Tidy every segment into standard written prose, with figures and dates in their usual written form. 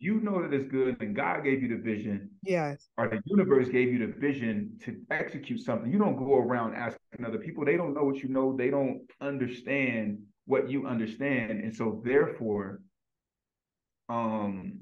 you know that it's good, and God gave you the vision, Yes. or the universe gave you the vision to execute something. You don't go around asking other people. They don't know what you know. They don't understand what you understand. Um,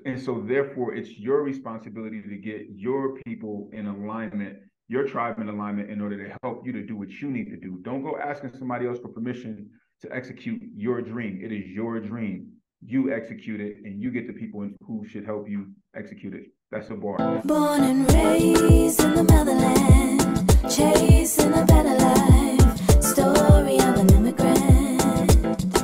and so therefore it's your responsibility to get your people in alignment, your tribe in alignment in order to help you to do what you need to do. Don't go asking somebody else for permission to execute your dream. It is your dream. You execute it, and you get the people who should help you execute it. That's a bar. Born and raised in the motherland, chasing a better life. Story of an immigrant.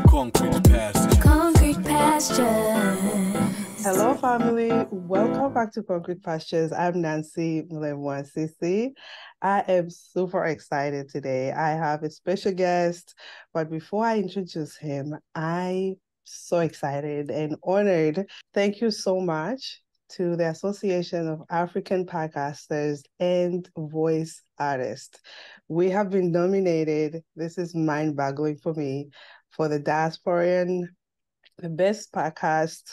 Concrete pastures. Concrete pastures. Hello, family. Welcome back to Concrete Pastures. I'm Nancy Mlemwa-Sisi. I am super excited today. I have a special guest, but before I introduce him, I'm so excited and honored. Thank you so much to the Association of African Podcasters and Voice Artists. We have been nominated, this is mind-boggling for me, for the Diasporan Best Podcast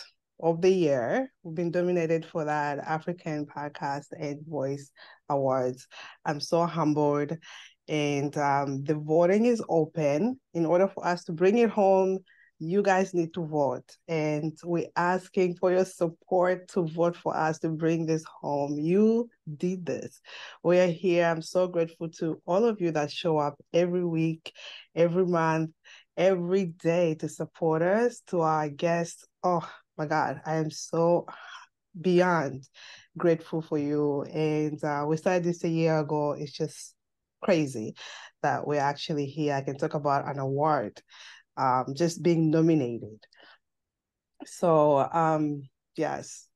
of the Year. We've been nominated for that African Podcast and Voice Awards. I'm so humbled. And the voting is open. In order for us to bring it home, you guys need to vote. And we're asking for your support to vote for us to bring this home. You did this. We are here. I'm so grateful to all of you that show up every week, every month, every day to support us, to our guests. Oh my God, I am so beyond grateful for you. And we started this a year ago. It's just crazy that we're actually here. I can talk about an award, just being nominated. So yes,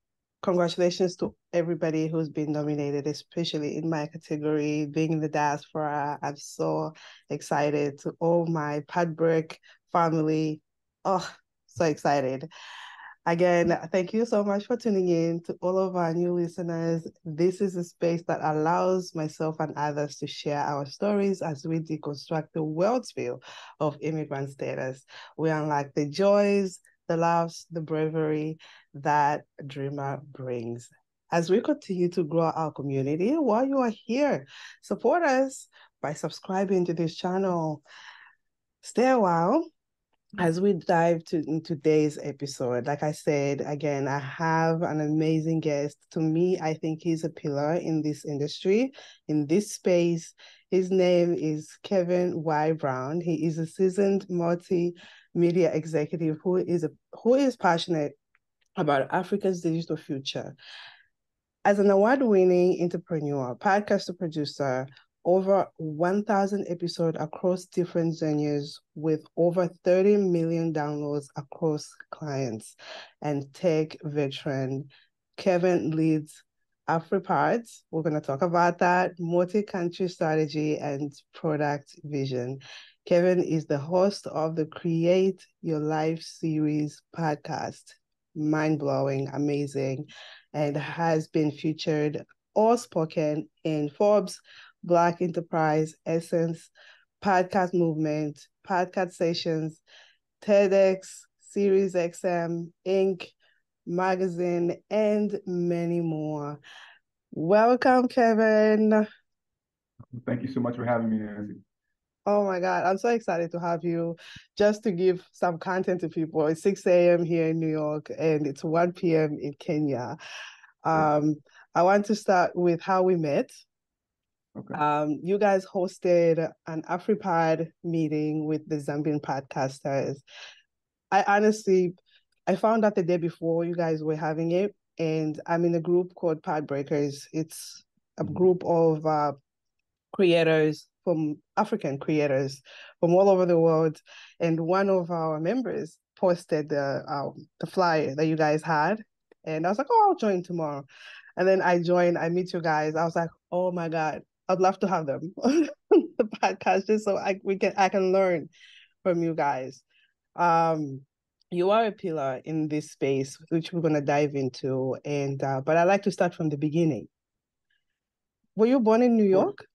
congratulations to everybody who's been nominated, especially in my category, being in the diaspora. I'm so excited. To all my Padbrick family. Oh, so excited. Again, thank you so much for tuning in. To all of our new listeners, this is a space that allows myself and others to share our stories as we deconstruct the world's view of immigrant status. We unlock the joys, the laughs, the bravery that a dreamer brings. As we continue to grow our community, while you are here, support us by subscribing to this channel. Stay a while as we dive in today's episode. Like I said, again, I have an amazing guest. To me, I think he's a pillar in this industry, in this space. His name is Kevin Y. Brown. He is a seasoned multimedia executive who is passionate about Africa's digital future. As an award-winning entrepreneur, podcaster, producer, over 1,000 episodes across different genres with over 30 million downloads across clients, and tech veteran, Kevin leads AfriParts. We're going to talk about that, multi-country strategy and product vision. Kevin is the host of the Create Your Life series podcast. Mind-blowing, amazing, and has been featured or spoken in Forbes, Black Enterprise, Essence, Podcast Movement, Podcast Sessions, TEDx, Sirius XM, Inc., Magazine, and many more. Welcome, Kevin. Thank you so much for having me, Nancy. Oh my God, I'm so excited to have you. Just to give some content to people, it's 6 a.m. here in New York and it's 1 p.m. in Kenya. I want to start with how we met. Okay. You guys hosted an AfriPod meeting with the Zambian podcasters. I found out the day before you guys were having it, and I'm in a group called Podbreakers. It's a group of creators, from African creators from all over the world, and one of our members posted the flyer that you guys had, and I was like, oh, I'll join tomorrow. And then I joined, I meet you guys. I was like, oh my God, I'd love to have them on the podcast just so I can learn from you guys. You are a pillar in this space, which we're gonna dive into, and but I like to start from the beginning. Were you born in New York?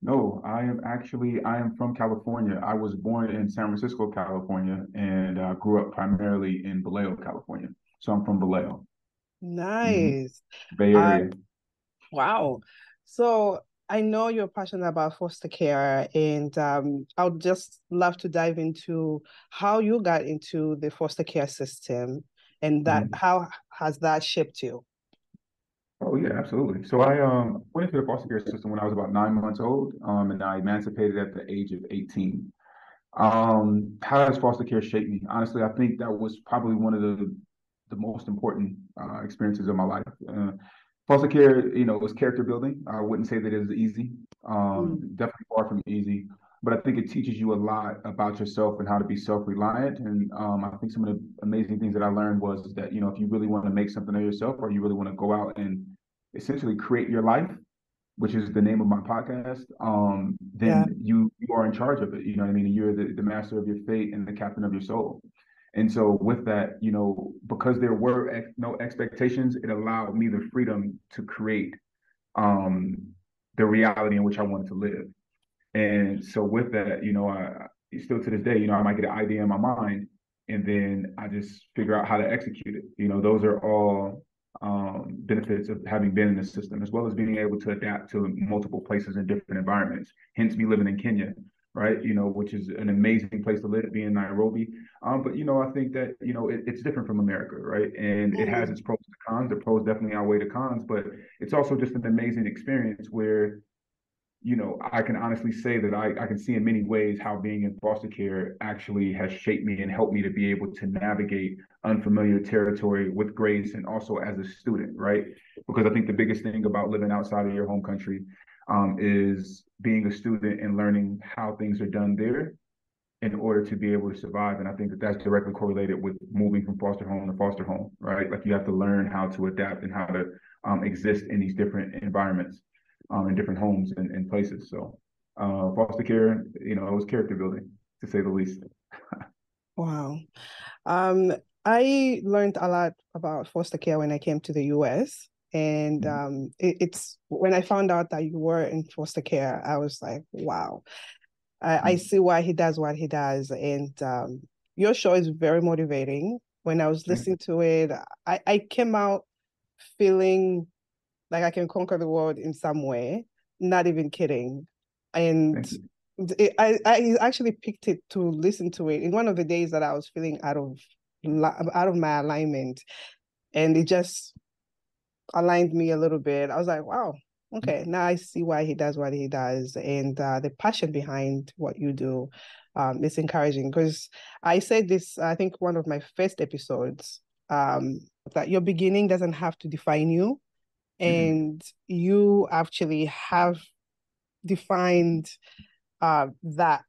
No, I am from California. I was born in San Francisco, California, and grew up primarily in Vallejo, California. So I'm from Vallejo. Nice. Bay Uh, Area. wow. So I know you're passionate about foster care, and I would just love to dive into how you got into the foster care system and that Mhm. how has that shaped you? Oh yeah, absolutely. So I went into the foster care system when I was about 9 months old, and I emancipated at the age of 18. How has foster care shaped me? Honestly, I think that was probably one of the most important experiences of my life. Foster care, is character building. I wouldn't say that it is easy. Mm, Definitely far from easy, but I think it teaches you a lot about yourself and how to be self-reliant. And I think some of the amazing things that I learned was that if you really want to make something of yourself, or you really want to go out and essentially create your life, which is the name of my podcast, yeah. then you are in charge of it. You know what I mean? You're the master of your fate and the captain of your soul. And so with that, because there were no expectations, it allowed me the freedom to create um, the reality in which I wanted to live. And so with that, I still to this day, I might get an idea in my mind and then I just figure out how to execute it. Those are all benefits of having been in the system, as well as being able to adapt to multiple places and different environments. Hence me living in Kenya, right? Which is an amazing place to live, being Nairobi. But I think that it's different from America, right? And it has Mhm. its pros and cons. The pros definitely outweigh the cons, but it's also just an amazing experience where I can honestly say that I can see in many ways how being in foster care actually has shaped me and helped me to be able to navigate unfamiliar territory with grace and also as a student, right? Because I think the biggest thing about living outside of your home country is being a student and learning how things are done there in order to be able to survive. And I think that that's directly correlated with moving from foster home, right? Like you have to learn how to adapt and how to exist in these different environments, in different homes and places. So foster care, it was character building to say the least. Wow. Um, I learned a lot about foster care when I came to the US. And Mhm. it's when I found out that you were in foster care, I was like, wow, I Mhm. see why he does what he does. And your show is very motivating. When I was Thank listening to it, I came out feeling like I can conquer the world in some way, not even kidding. And thank you. I actually picked it to listen to it in one of the days that I was feeling out of my alignment, and it just aligned me a little bit. I was like, wow, okay, now I see why he does what he does, and the passion behind what you do is encouraging. Because I said this, I think one of my first episodes, that your beginning doesn't have to define you, Mm-mm. and you actually have defined that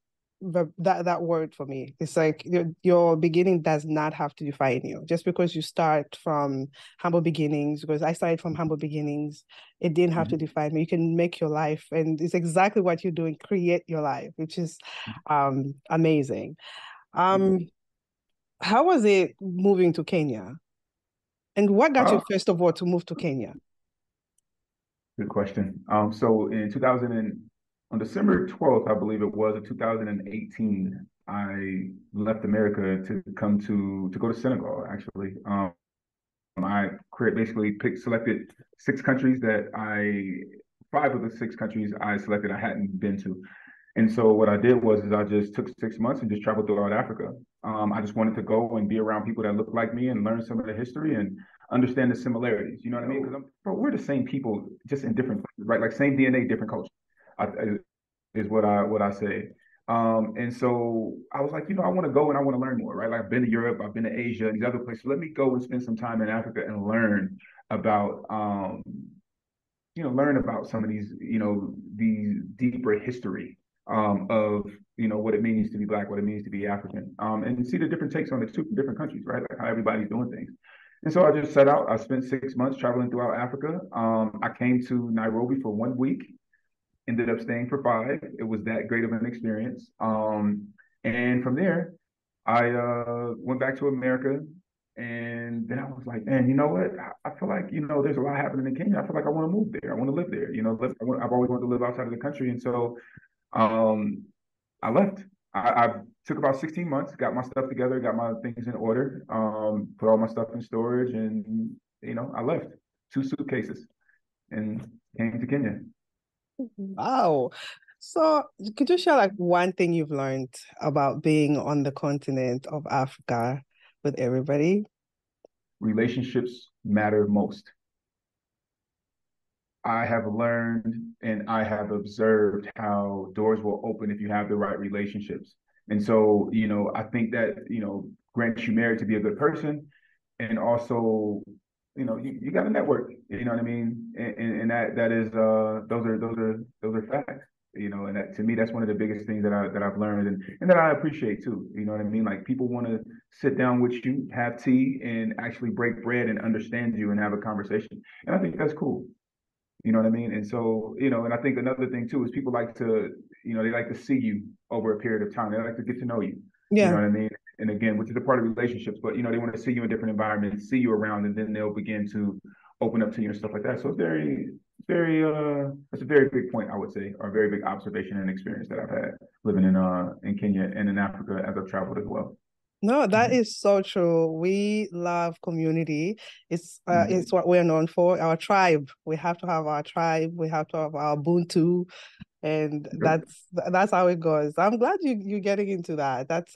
that word for me. It's like your beginning does not have to define you. Just because you start from humble beginnings, because I started from humble beginnings, it didn't have to Mhm. define me. You can make your life, and it's exactly what you're doing, create your life, which is amazing. um how was it moving to Kenya, and what got you Uh, first of all to move to Kenya? Good question. So in 2000 on December 12th, I believe it was, of 2018, I left America to come to go to Senegal, actually. I basically selected six countries that five of the six countries I selected I hadn't been to. And so what I did was is I just took 6 months and just traveled throughout Africa. I just wanted to go and be around people that look like me and learn some of the history and understand the similarities. You know what I mean? Because we're the same people, just in different places, right? Like same DNA, different culture. I, is what I say. And so I was like, I want to go and I want to learn more, right? Like I've been to Europe, I've been to Asia, and these other places. Let me go and spend some time in Africa and about, learn about some of these deeper history of what it means to be black, what it means to be African, and see the different takes on it too from different countries, right? Like how everybody's doing things. And so I just set out. I spent 6 months traveling throughout Africa. I came to Nairobi for 1 week, ended up staying for 5. It was that great of an experience. And from there, I went back to America. And then I was like, man, you know what? I feel like, there's a lot happening in Kenya. I feel like I want to move there. I want to live there. I've always wanted to live outside of the country. And so I left. I took about 16 months, got my stuff together, got my things in order, put all my stuff in storage, and I left 2 suitcases and came to Kenya. Wow. So could you share like one thing you've learned about being on the continent of Africa with everybody? Relationships matter most. I have learned and I have observed how doors will open if you have the right relationships. And so, I think that, grants you merit to be a good person. And also, you got to network, you know what I mean? And that is, those are facts, and that to me, that's one of the biggest things that I've learned and that I appreciate too. You know what I mean? Like people want to sit down with you, have tea and actually break bread and understand you and have a conversation. And I think that's cool. You know what I mean? And so, and I think another thing too is people like to, they like to see you over a period of time. They like to get to know you. You know Yeah. what I mean? And again, which is a part of relationships, but they want to see you in different environments, see you around, and then they'll begin to open up to you and stuff like that. So it's that's a very big point, I would say, or a very big observation and experience that I've had living in Kenya and in Africa as I've traveled as well. No, that is so true. We love community. It's Mhm. what we're known for. Our tribe. We have to have our tribe. We have to have our Ubuntu, and Yep. that's how it goes. I'm glad you're getting into that. That's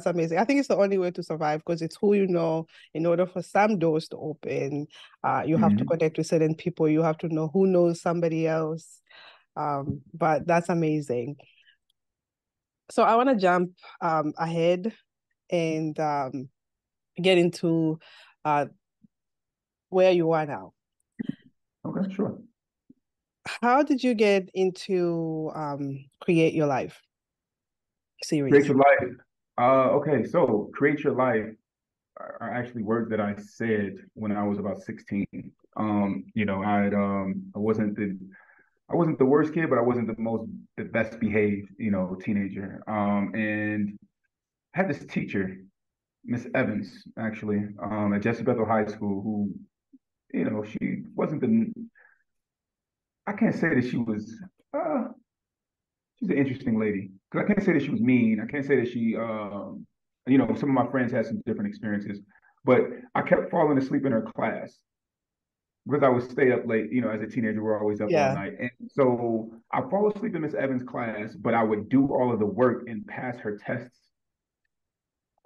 amazing. I think it's the only way to survive because it's who you know. In order for some doors to open, you have to Mhm. connect with certain people. You have to know who knows somebody else. But that's amazing. So I want to jump ahead and get into uh, where you are now. Okay, sure. How did you get into Create Your Life Create series? your life. Okay, so create your life are actually words that I said when I was about 16. I wasn't the worst kid, but I wasn't the best behaved, teenager. And I had this teacher, Miss Evans, actually, at Jesse Bethel High School, who, she wasn't I can't say that she was, uh, she's an interesting lady. Because I can't say that she was mean. I can't say that some of my friends had some different experiences, but I kept falling asleep in her class because I would stay up late. As a teenager, we're always up all Yeah. night. And so I fall asleep in Miss Evans' class, but I would do all of the work and pass her tests.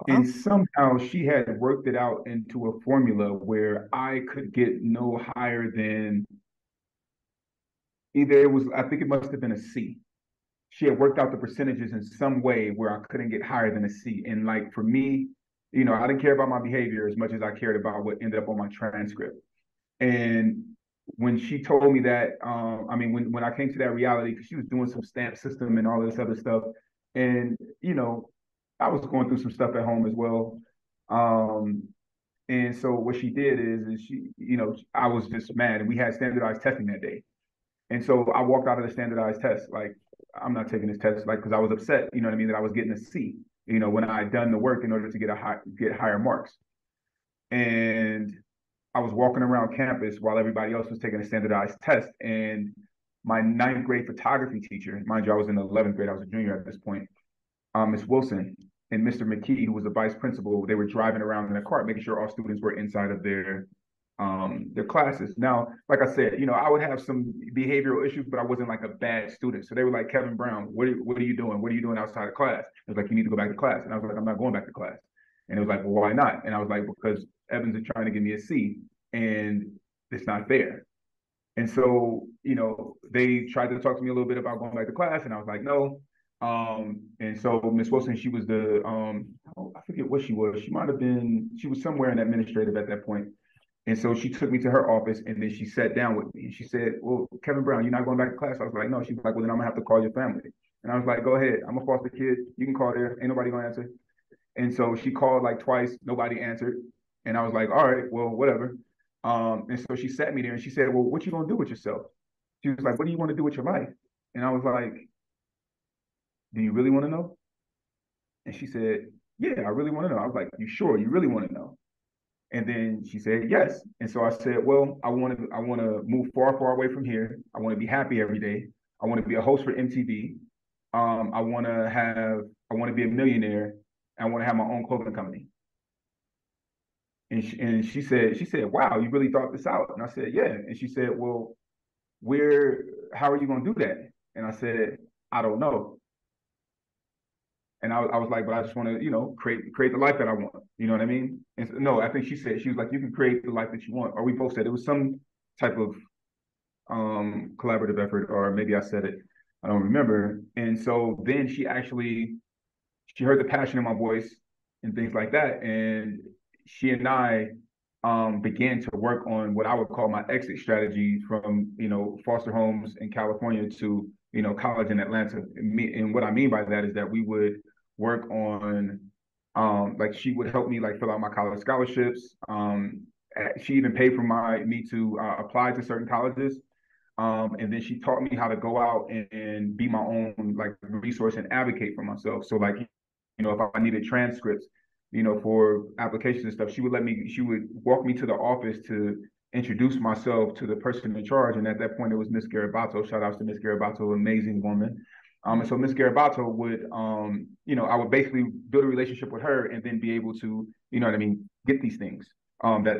Wow. And somehow she had worked it out into a formula where I could get no higher than I think it must have been a C. She had worked out the percentages in some way where I couldn't get higher than a C. And like for me, I didn't care about my behavior as much as I cared about what ended up on my transcript. And when she told me that, when I came to that reality, because she was doing some stamp system and all this other stuff, and I was going through some stuff at home as well. Um, and so what she did is she, I was just mad, and we had standardized testing that day. And so I walked out of the standardized test like I'm not taking this test like because I was upset, you know what I mean, that I was getting a C, when I had done the work in order to get higher marks. And I was walking around campus while everybody else was taking a standardized test. And my ninth grade photography teacher, mind you, I was in the 11th grade, I was a junior at this point, Miss Wilson and Mr. McKee, who was the vice principal, they were driving around in a cart, making sure all students were inside of their classes. Now, like I said, I would have some behavioral issues, but I wasn't like a bad student. So they were like, Kevin Brown, what are you doing? What are you doing outside of class? It was like, you need to go back to class. And I was like, I'm not going back to class. And it was like, well, why not? And I was like, because Evans is trying to give me a C and it's not fair. And so, they tried to talk to me a little bit about going back to class, and I was like, no. And so Miss Wilson, she was I forget what she was. She was somewhere in administrative at that point. And so she took me to her office and then she sat down with me and she said, well, Kevin Brown, you're not going back to class? I was like, no. She's like, well, then I'm gonna have to call your family. And I was like, go ahead. I'm a foster kid. You can call there. Ain't nobody gonna answer. And so she called like twice. Nobody answered. And I was like, all right, well, whatever. And so she sat me there and she said, well, what you gonna do with yourself? She was like, what do you want to do with your life? And I was like, do you really want to know? And she said, yeah, I really want to know. I was like, you sure? You really want to know? And then she said, yes. And so I said, well, I want to move far, far away from here. I want to be happy every day. I want to be a host for MTV. I want to have I want to be a millionaire. I want to have my own clothing company. And she said, wow, you really thought this out? And I said, yeah. And she said, well, how are you going to do that? And I said, I don't know. And I was like, but I just want to, create the life that I want. You know what I mean? And so, no, I think she was like, you can create the life that you want. Or we both said it was some type of collaborative effort, or maybe I said it, I don't remember. And so then she heard the passion in my voice and things like that. And she and I began to work on what I would call my exit strategy from, foster homes in California to, college in Atlanta. And what I mean by that is that we would work on, like she would help me like fill out my college scholarships. She even paid for me to apply to certain colleges. And then she taught me how to go out and be my own like resource and advocate for myself. So like, if I needed transcripts, for applications and stuff, she would walk me to the office to introduce myself to the person in charge. And at that point, it was Miss Garabato. Shout outs to Miss Garabato, amazing woman. And so Miss Garabato would, I would basically build a relationship with her and then be able to, get these things.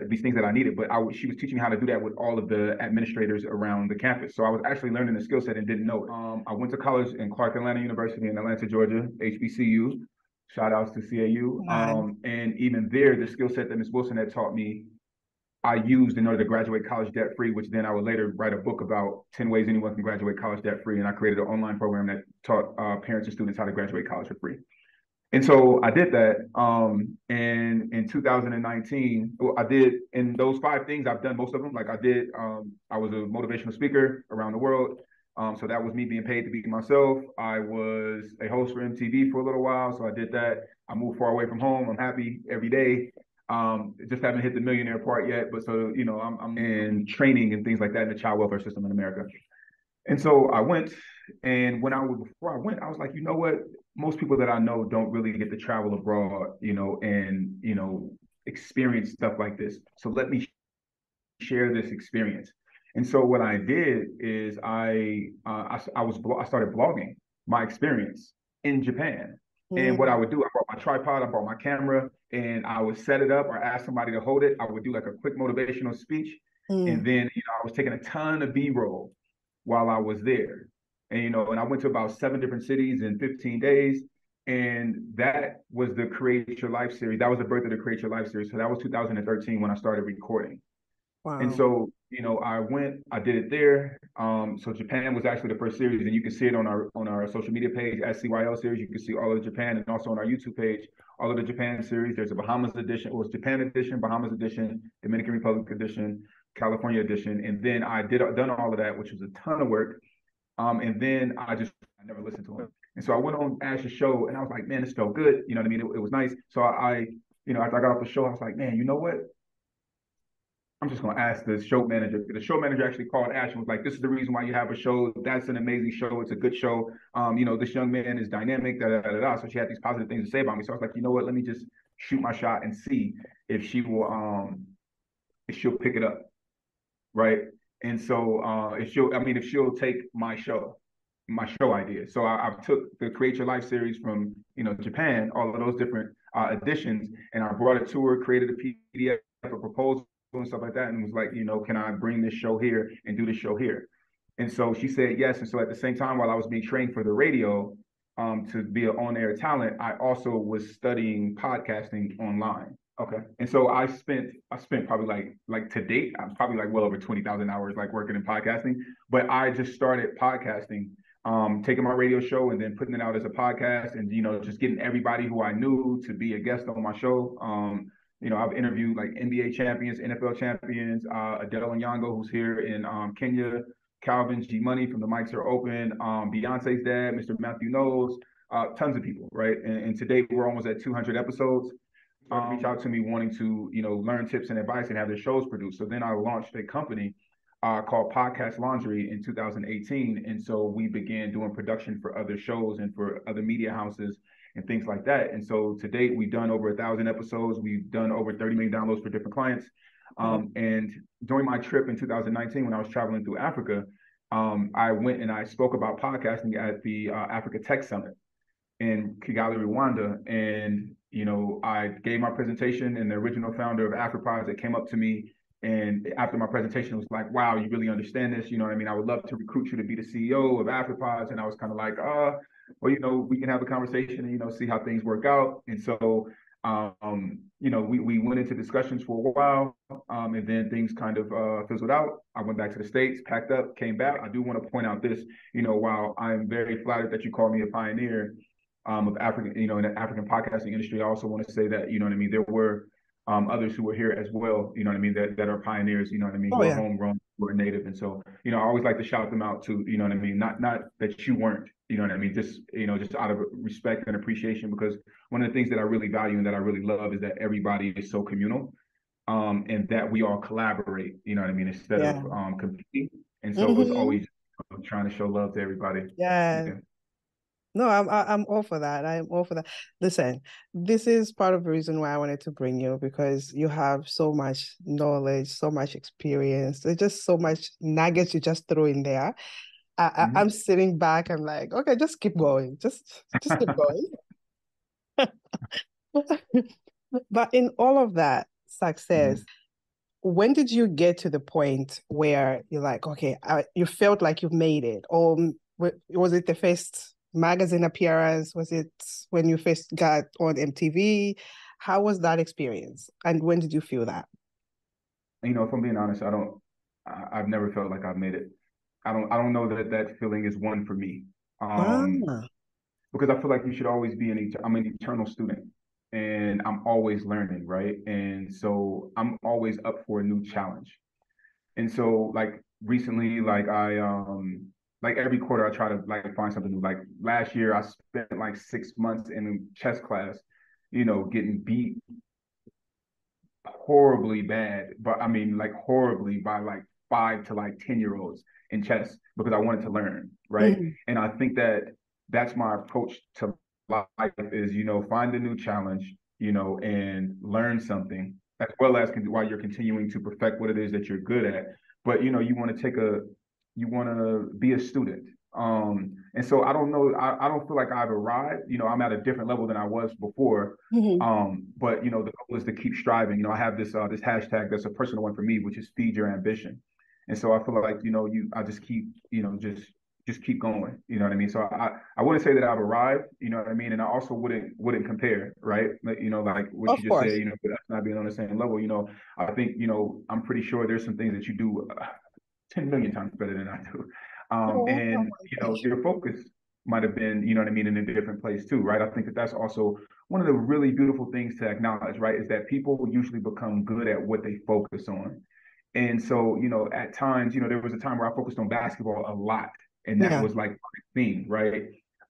These things that I needed, but she was teaching me how to do that with all of the administrators around the campus. So I was actually learning the skill set and didn't know it. I went to college in Clark Atlanta University in Atlanta, Georgia, HBCU. Shout outs to CAU. And even there, the skill set that Ms. Wilson had taught me, I used in order to graduate college debt free, which then I would later write a book about 10 ways anyone can graduate college debt free. And I created an online program that taught parents and students how to graduate college for free. And so I did that. And in 2019, I did, in those 5 things, I've done most of them. Like I was a motivational speaker around the world. So that was me being paid to be myself. I was a host for MTV for a little while. So I did that. I moved far away from home. I'm happy every day. Just haven't hit the millionaire part yet. But so, I'm in training and things like that in the child welfare system in America. And so I went, and before I went, I was like, you know what? Most people that I know don't really get to travel abroad, and experience stuff like this. So let me share this experience. And so what I did is I started blogging my experience in Japan. And what I would do, I brought my tripod, I brought my camera, and I would set it up or ask somebody to hold it. I would do like a quick motivational speech. And then, I was taking a ton of B-roll while I was there. And, and I went to about 7 different cities in 15 days. And that was the Create Your Life series. That was the birth of the Create Your Life series. So that was 2013 when I started recording. Wow. And so, I did it there. So Japan was actually the first series, and you can see it on our social media page at CYL series. You can see all of Japan, and also on our YouTube page, all of the Japan series. There's a Bahamas edition, or it's Japan edition, Bahamas edition, Dominican Republic edition, California edition. And then I done all of that, which was a ton of work. And then I never listened to him. And so I went on Ash's show, and I was like, man, this felt good. You know what I mean? It was nice. So after I got off the show, I was like, man, you know what? I'm just going to ask the show manager. The show manager actually called Ash and was like, this is the reason why you have a show. That's an amazing show. It's a good show. This young man is dynamic, da, da, da, da. So she had these positive things to say about me. So I was like, you know what? Let me just shoot my shot and see if if she'll pick it up. Right. And so if she'll take my show idea. So I took the Create Your Life series from, Japan, all of those different editions, and I brought it to her, created a PDF, a proposal, and stuff like that, and was like, can I bring this show here and do this show here? And so she said yes. And so at the same time, while I was being trained for the radio to be an on-air talent, I also was studying podcasting online. Okay. And so I spent probably like to date, I'm probably like well over 20,000 hours like working in podcasting. But I just started podcasting, taking my radio show and then putting it out as a podcast, and just getting everybody who I knew to be a guest on my show. I've interviewed like NBA champions, NFL champions, Adele Onyango, who's here in Kenya, Calvin G Money from The Mics Are Open, Beyonce's dad, Mr. Matthew Knowles, tons of people, right? And today we're almost at 200 episodes. Reach out to me wanting to, learn tips and advice and have their shows produced. So then I launched a company called Podcast Laundry in 2018. And so we began doing production for other shows and for other media houses and things like that. And so to date, we've done over 1,000 episodes. We've done over 30 million downloads for different clients. And during my trip in 2019, when I was traveling through Africa, I went and I spoke about podcasting at the Africa Tech Summit. in Kigali, Rwanda. And, I gave my presentation, and the original founder of AfriPods that came up to me, and after my presentation was like, wow, you really understand this. You know what I mean? I would love to recruit you to be the CEO of AfriPods. And I was kind of like, well, we can have a conversation and, see how things work out. And so, we went into discussions for a while, and then things kind of fizzled out. I went back to the States, packed up, came back. I do want to point out this, while I'm very flattered that you call me a pioneer of African, in the African podcasting industry, I also want to say that, you know what I mean, there were others who were here as well, you know what I mean, that are pioneers, you know what I mean, Oh who are yeah. homegrown, who are native. And so, I always like to shout them out too, you know what I mean? Not that you weren't, you know what I mean? Just, just out of respect and appreciation, because one of the things that I really value and that I really love is that everybody is so communal, and that we all collaborate, you know what I mean, instead of competing. And so it was always trying to show love to everybody. Yeah. No, I'm all for that. I'm all for that. Listen, this is part of the reason why I wanted to bring you, because you have so much knowledge, so much experience. There's just so much nuggets you just throw in there. I'm sitting back. I'm like, okay, just keep going. Just keep going. But in all of that success, when did you get to the point where you're like, okay, you felt like you've made it? Or was it the first magazine appearance? Was it when you first got on MTV? How was that experience? And when did you feel that? If I'm being honest, I've never felt like I've made it. I don't know that feeling is one for me. Because I feel like you should always be I'm an eternal student, and I'm always learning, right? And so I'm always up for a new challenge. And so like recently, like like every quarter I try to like find something new. Like last year I spent like 6 months in chess class, getting beat horribly bad, but I mean like horribly by like 5 to like 10-year-olds in chess, because I wanted to learn, right? And I think that's my approach to life is, find a new challenge, and learn something, as well as while you're continuing to perfect what it is that you're good at. But, you want to be a student. And so I don't know, I don't feel like I've arrived, I'm at a different level than I was before. But, the goal is to keep striving. I have this hashtag that's a personal one for me, which is feed your ambition. And so I feel like, I just keep, just keep going. You know what I mean? So I wouldn't say that I've arrived, you know what I mean? And I also wouldn't compare, right? Like, like what Of you just course. said, but that's not being on the same level. I think, I'm pretty sure there's some things that you do 10 million times better than I do. And, your focus might have been, you know what I mean, in a different place too, right? I think that's also one of the really beautiful things to acknowledge, right? Is that people usually become good at what they focus on. And so, at times, there was a time where I focused on basketball a lot, and that was like my thing, right?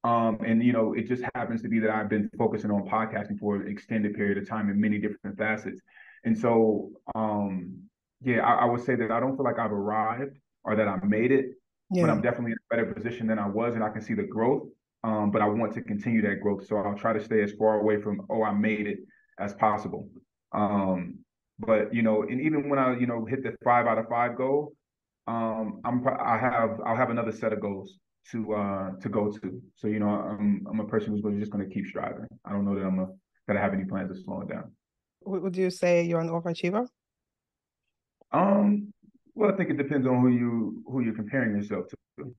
And it just happens to be that I've been focusing on podcasting for an extended period of time in many different facets. And so, I would say that I don't feel like I've arrived or that I made it, but I'm definitely in a better position than I was, and I can see the growth. But I want to continue that growth, so I'll try to stay as far away from I made it as possible. But and even when I hit the 5 out of 5 goal, I'll have another set of goals to go to. So I'm a person who's just going to keep striving. I don't know that that I have any plans to slow it down. Would you say you're an overachiever? Well, I think it depends on who you're comparing yourself to,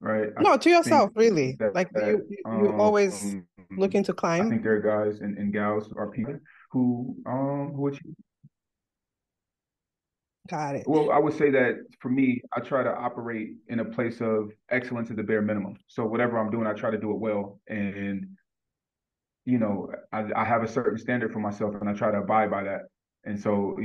right? No, to yourself, really. Like you always looking to I climb. think there are guys and gals or people who achieve. Got it. Well, I would say that for me, I try to operate in a place of excellence at the bare minimum. So whatever I'm doing, I try to do it well. And, I have a certain standard for myself, and I try to abide by that. And so,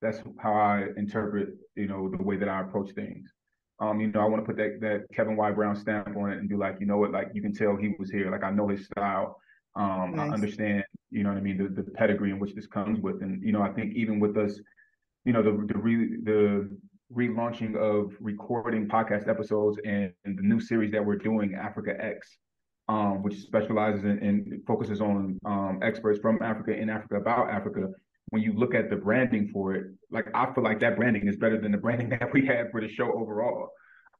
that's how I interpret, the way that I approach things. I want to put that Kevin Y. Brown stamp on it and be like, you know what, like you can tell he was here. Like I know his style. Nice. I understand, you know what I mean, the pedigree in which this comes with. And, I think even with us, the relaunching of recording podcast episodes and the new series that we're doing, Africa X, which specializes and focuses on experts from Africa, in Africa, about Africa. When you look at the branding for it, like I feel like that branding is better than the branding that we had for the show overall.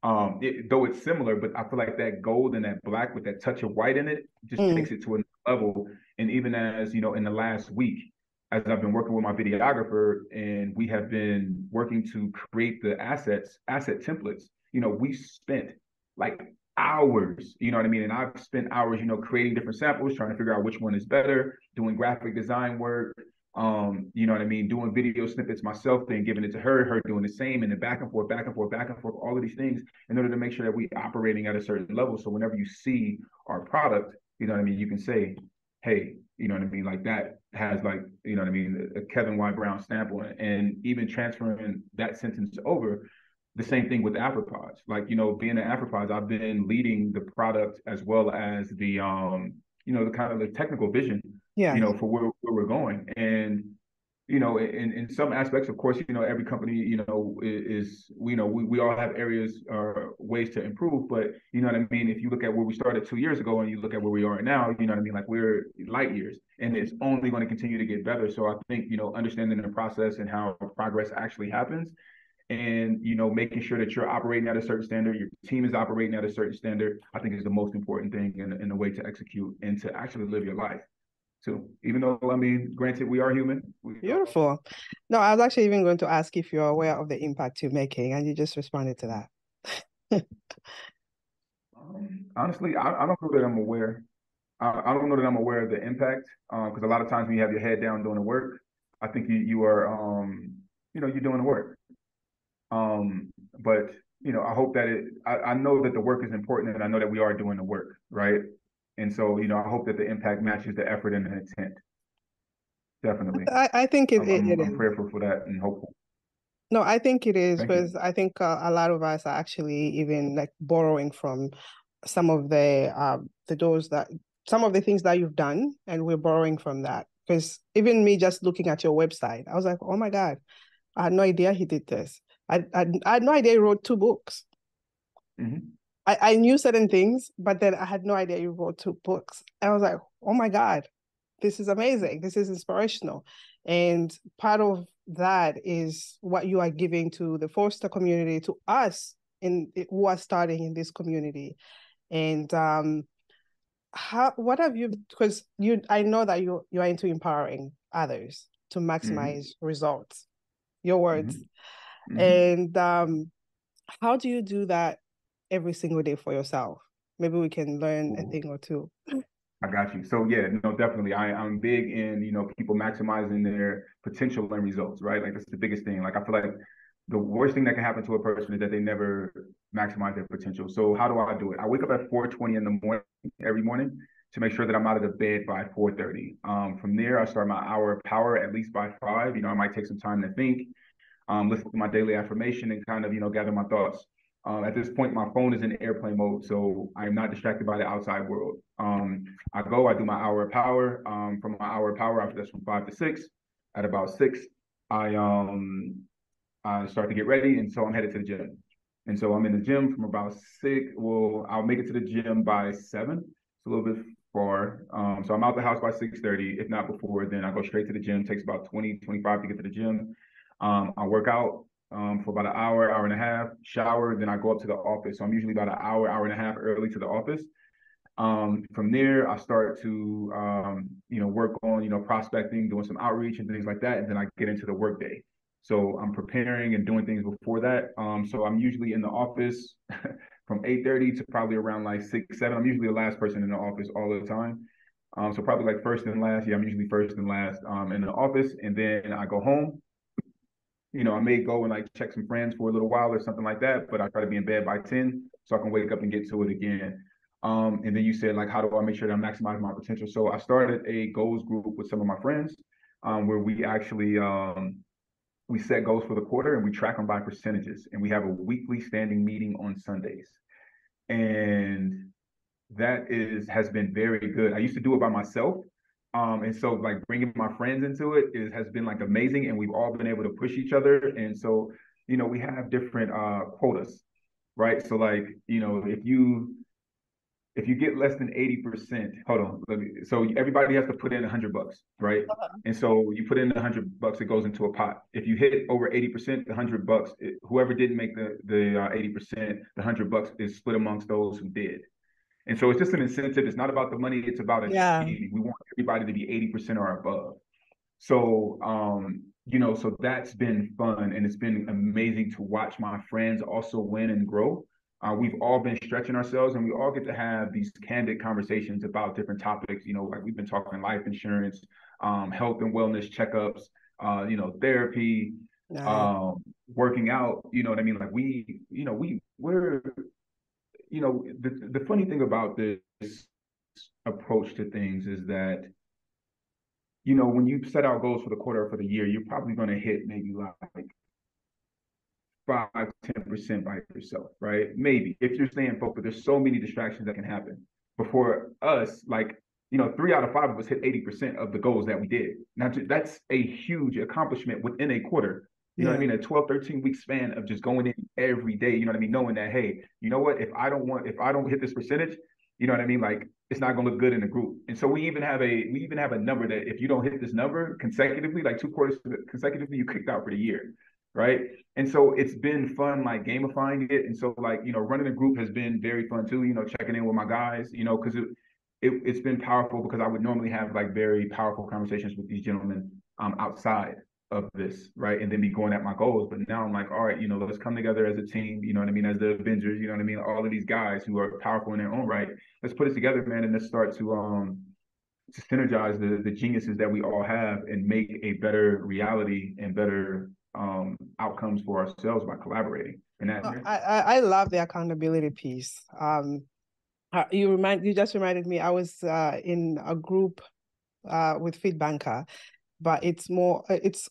Though it's similar, but I feel like that gold and that black with that touch of white in it just takes it to another level. And even as you know, in the last week, as I've been working with my videographer, and we have been working to create the asset templates. You know, we spent like hours, you know what I mean? And I've spent hours, you know, creating different samples, trying to figure out which one is better, doing graphic design work, you know what I mean, doing video snippets myself, then giving it to her doing the same, and then back and forth, back and forth, back and forth, all of these things in order to make sure that we operating at a certain level. So whenever you see our product, you know what I mean, you can say, hey, you know what I mean, like that has like, you know what I mean, a Kevin Y. Brown stamp on it. And even transferring that sentence over, the same thing with Afropods. Like, you know, being at Afropods, I've been leading the product as well as the you know, the kind of the technical vision, you know, for where we're going. And, you know, in some aspects, of course, you know, every company, you know, is you know, we all have areas or ways to improve. But you know what I mean? If you look at where we started 2 years ago and you look at where we are now, you know what I mean? Like we're light years, and it's only going to continue to get better. So I think, you know, understanding the process and how progress actually happens, and you know, making sure that you're operating at a certain standard, your team is operating at a certain standard, I think is the most important thing in the way to execute and to actually live your life too. Even though, I mean, granted, we are human. Beautiful. No, I was actually even going to ask if you're aware of the impact you're making, and you just responded to that. Honestly, I don't know that I'm aware. I don't know that I'm aware of the impact, because a lot of times when you have your head down doing the work, I think you are, you know, you're doing the work. But you know, I hope that I know that the work is important, and I know that we are doing the work, right? And so, you know, I hope that the impact matches the effort and the intent. Definitely. I think it I'm is. prayerful for that and hopeful. No, I think it is, Thank you. because I think a lot of us are actually even like borrowing from some of some of the things that you've done, and we're borrowing from that. Because even me just looking at your website, I was like, oh my God, I had no idea he did this. I had no idea he wrote 2 books. I knew certain things, but then I had no idea you wrote 2 books. I was like, oh my God, this is amazing. This is inspirational. And part of that is what you are giving to the foster community, to us who are starting in this community. And what have you, because I know that you are into empowering others to maximize results, your words. And how do you do that every single day for yourself? Maybe we can learn a thing or two. I got you. So yeah, no, definitely. I'm big in, you know, people maximizing their potential and results, right? Like that's the biggest thing. Like I feel like the worst thing that can happen to a person is that they never maximize their potential. So how do I do it? I wake up at 4:20 in the morning every morning to make sure that I'm out of the bed by 4:30. From there, I start my hour of power at least by 5. You know, I might take some time to think, listen to my daily affirmation, and kind of, you know, gather my thoughts. At this point, my phone is in airplane mode, so I'm not distracted by the outside world. I do my hour of power. From my hour of power, that's from 5 to 6. At about 6, I start to get ready, and so I'm headed to the gym. And so I'm in the gym from about 6. Well, I'll make it to the gym by 7. It's a little bit far. So I'm out the house by 6:30. If not before, then I go straight to the gym. It takes about 20-25 to get to the gym. I work out for about an hour, hour and a half, shower, then I go up to the office. So I'm usually about an hour, hour and a half early to the office. From there, I start to, you know, work on, you know, prospecting, doing some outreach and things like that. And then I get into the workday. So I'm preparing and doing things before that. So I'm usually in the office from 8:30 to probably around like 6, 7. I'm usually the last person in the office all the time. So probably like first and last. Yeah, I'm usually first and last in the office. And then I go home. You know, I may go and like check some friends for a little while or something like that, but I try to be in bed by 10 so I can wake up and get to it again. And then you said, like, how do I make sure that I'm maximizing my potential? So I started a goals group with some of my friends, where we actually we set goals for the quarter and we track them by percentages. And we have a weekly standing meeting on Sundays. And that has been very good. I used to do it by myself. And so like bringing my friends into it has been like amazing, and we've all been able to push each other. And so, you know, we have different quotas, right? So like, you know, if you if you get less than 80%, hold on. So everybody has to put in $100, right? And so you put in $100, it goes into a pot. If you hit over 80%, the $100, whoever didn't make the 80%, the $100 is split amongst those who did. And so it's just an incentive. It's not about the money. It's about achieving. We want everybody to be 80% or above. So, so that's been fun, and it's been amazing to watch my friends also win and grow. We've all been stretching ourselves, and we all get to have these candid conversations about different topics. Like we've been talking life insurance, health and wellness checkups, therapy, working out. You know what I mean? Like we're the funny thing about this approach to things is that, when you set out goals for the quarter or for the year, you're probably going to hit maybe like 5-10% by yourself, right? Maybe if you're staying focused. There's so many distractions that can happen. But for us, 3 out of 5 of us hit 80% of the goals that we did. Now, that's a huge accomplishment within a quarter. You know what I mean? A 12, 13-week span of just going in every day, you know what I mean? Knowing that, hey, you know what? If I don't hit this percentage, you know what I mean? Like, it's not going to look good in the group. And so we even have a number that if you don't hit this number consecutively, like 2 quarters consecutively, you kicked out for the year, right? And so it's been fun, like gamifying it. And so running a group has been very fun too, checking in with my guys, because it's been powerful, because I would normally have like very powerful conversations with these gentlemen outside of this, right? And then be going at my goals. But now I'm like, all right, let's come together as a team, you know what I mean? As the Avengers, you know what I mean? All of these guys who are powerful in their own right. Let's put it together, man, and let's start to synergize the geniuses that we all have and make a better reality and better outcomes for ourselves by collaborating. And that I love the accountability piece. You just reminded me, I was in a group with Fit Banker, but it's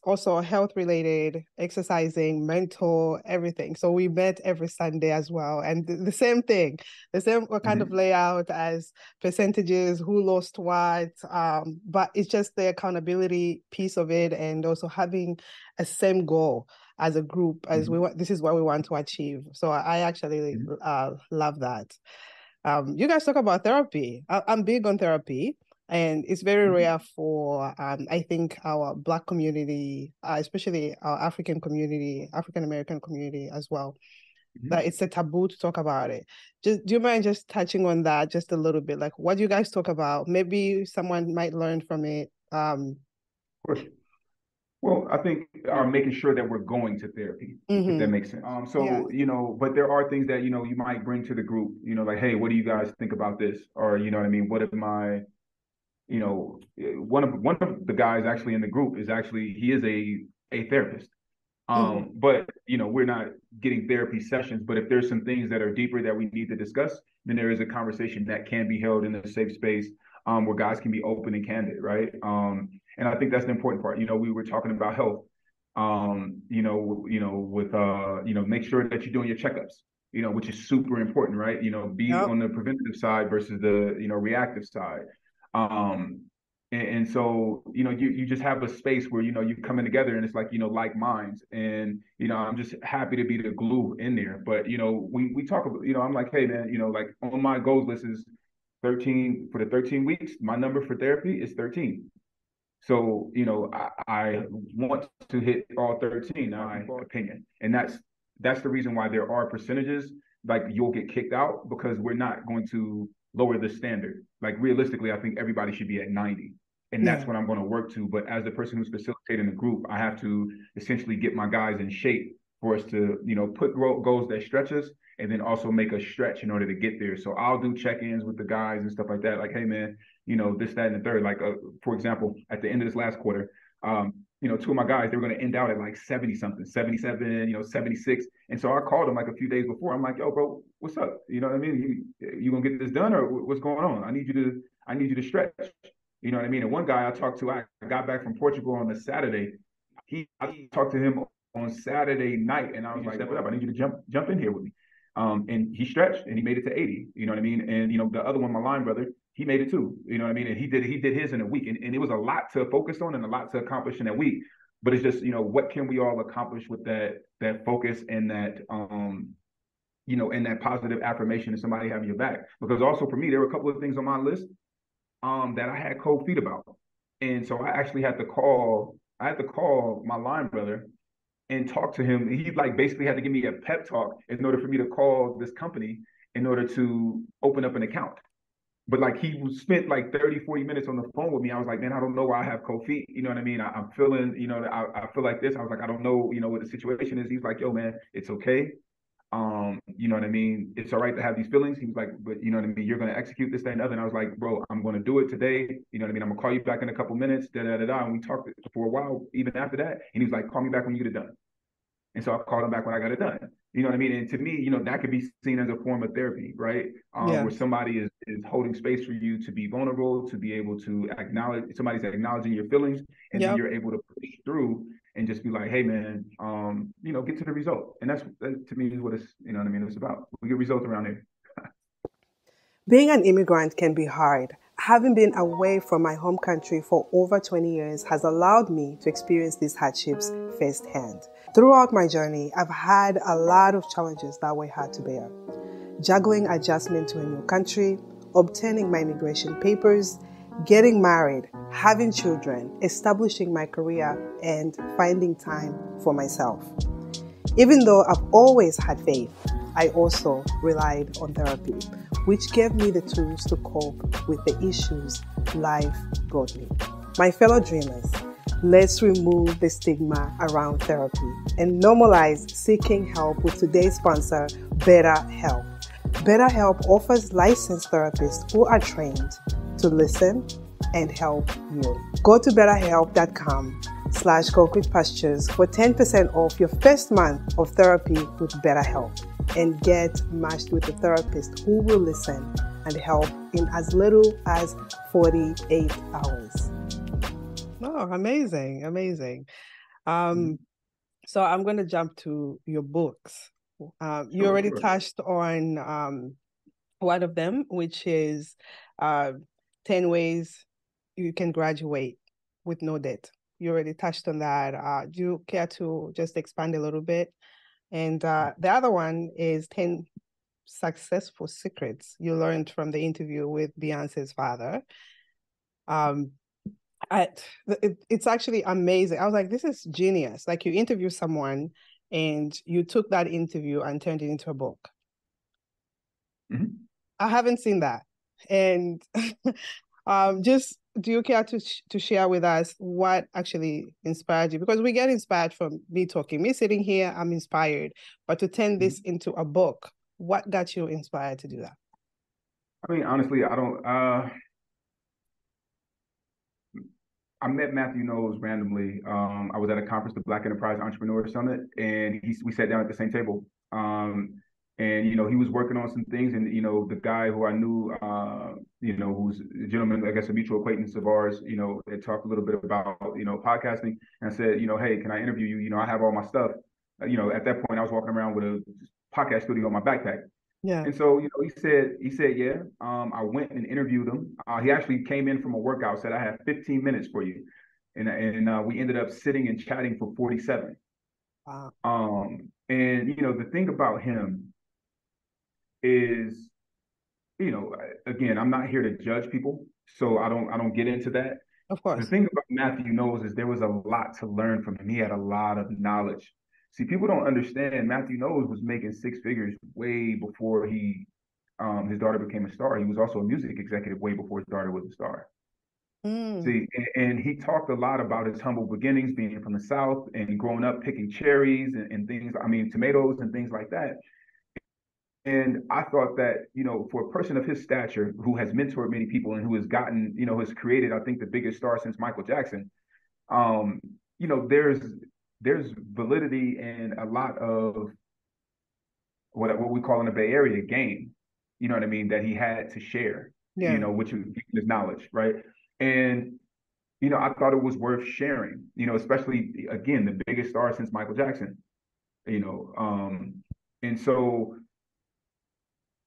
also health related, exercising, mental, everything. So we met every Sunday as well. And the same thing, the same kind of layout as percentages, who lost what, but it's just the accountability piece of it, and also having a same goal as a group, as this is what we want to achieve. So I actually love that. You guys talk about therapy. I'm big on therapy. And it's very rare for, I think, our Black community, especially our African American community as well, that it's a taboo to talk about it. Do you mind just touching on that just a little bit? Like, what do you guys talk about? Maybe someone might learn from it. Of course. Well, I think making sure that we're going to therapy, if that makes sense. But there are things that, you might bring to the group, like, hey, what do you guys think about this? Or, you know what I mean? What am I... one of the guys actually in the group he is a therapist. But we're not getting therapy sessions, but if there's some things that are deeper that we need to discuss, then there is a conversation that can be held in a safe space where guys can be open and candid, right? And I think that's the important part. We were talking about health, make sure that you're doing your checkups, which is super important, right? Be on the preventative side versus the, reactive side. And so, you just have a space where, you're coming together and it's like, like minds. And, I'm just happy to be the glue in there. But, we talk about, I'm like, hey, man, like on my goals list is 13 for the 13 weeks. My number for therapy is 13. So, I want to hit all 13, in my opinion. And that's the reason why there are percentages, like you'll get kicked out, because we're not going to lower the standard. Like realistically, I think everybody should be at 90. And that's what I'm going to work to. But as the person who's facilitating the group, I have to essentially get my guys in shape for us to, put goals that stretch us, and then also make us stretch in order to get there. So I'll do check-ins with the guys and stuff like that. Like, hey, man, this, that, and the third. Like, for example, at the end of this last quarter, 2 of my guys, they were going to end out at like 70 something, 77, 76. And so I called them like a few days before. I'm like, yo, bro, what's up? You know what I mean? You going to get this done, or what's going on? I need you to stretch. You know what I mean? And one guy I talked to, I got back from Portugal on a Saturday. I talked to him on Saturday night, and I was like, step it up. I need you to jump in here with me. And he stretched and he made it to 80. You know what I mean? And, the other one, my line brother, he made it too. You know what I mean? And he did his in a week. And it was a lot to focus on and a lot to accomplish in that week. But it's just, what can we all accomplish with that focus and that, and that positive affirmation of somebody having your back. Because also for me, there were a couple of things on my list that I had cold feet about. And so I actually had to call my line brother and talk to him. He like basically had to give me a pep talk in order for me to call this company in order to open up an account. But like he spent like 30, 40 minutes on the phone with me. I was like, man, I don't know why I have cold feet. You know what I mean? I'm feeling, I feel like this. I was like, I don't know, what the situation is. He's like, yo, man, it's okay. You know what I mean? It's all right to have these feelings. He was like, but you know what I mean? You're going to execute this, that, and other. And I was like, bro, I'm going to do it today. You know what I mean? I'm going to call you back in a couple minutes, da, da, da, da. And we talked for a while, even after that. And he was like, call me back when you get it done. And so I called him back when I got it done. You know what I mean? And to me, that could be seen as a form of therapy, right? Where somebody is holding space for you to be vulnerable, to be able to acknowledge, somebody's acknowledging your feelings, and then you're able to push through and just be like, hey, man, get to the result. And that to me is what it's, it's about. We get results around here. Being an immigrant can be hard. Having been away from my home country for over 20 years has allowed me to experience these hardships firsthand. Throughout my journey, I've had a lot of challenges that were hard to bear. Juggling adjustment to a new country, obtaining my immigration papers, getting married, having children, establishing my career, and finding time for myself. Even though I've always had faith, I also relied on therapy, which gave me the tools to cope with the issues life brought me. My fellow dreamers, let's remove the stigma around therapy and normalize seeking help with today's sponsor, BetterHelp. BetterHelp offers licensed therapists who are trained to listen and help you. Go to betterhelp.com/concretepastures for 10% off your first month of therapy with BetterHelp and get matched with a therapist who will listen and help in as little as 48 hours. Oh, amazing, amazing. So I'm going to jump to your books. You already touched on one of them, which is 10 Ways You Can Graduate with No Debt. You already touched on that. Do you care to just expand a little bit? And the other one is 10 Successful Secrets you learned from the interview with Beyonce's father. It's actually amazing. I was like, this is genius. Like, you interview someone and you took that interview and turned it into a book. Mm-hmm. I haven't seen that. And just, do you care to share with us what actually inspired you? Because we get inspired from me talking. Me sitting here, I'm inspired. But to turn this into a book, what got you inspired to do that? I mean, honestly, I met Matthew Knowles randomly. I was at a conference, the Black Enterprise Entrepreneur Summit, and we sat down at the same table. And, he was working on some things, and, the guy who I knew, who's a gentleman, I guess a mutual acquaintance of ours, had talked a little bit about, podcasting, and I said, hey, can I interview you? I have all my stuff. At that point I was walking around with a podcast studio on my backpack. Yeah. And so, he said, yeah. I went and interviewed him. He actually came in from a workout, said, I have 15 minutes for you. And we ended up sitting and chatting for 47. Wow. And, the thing about him is, again, I'm not here to judge people, so I don't get into that. Of course. The thing about Matthew Knowles is there was a lot to learn from him. He had a lot of knowledge. See, people don't understand Matthew Knowles was making six figures way before his daughter became a star. He was also a music executive way before his daughter was a star. See, and he talked a lot about his humble beginnings, being from the South and growing up picking cherries and things, tomatoes and things like that. And I thought that, for a person of his stature who has mentored many people and who has gotten, has created, I think, the biggest star since Michael Jackson, there's validity in a lot of what we call in the Bay Area game, that he had to share, which is his knowledge, right? And, I thought it was worth sharing, especially, again, the biggest star since Michael Jackson, and so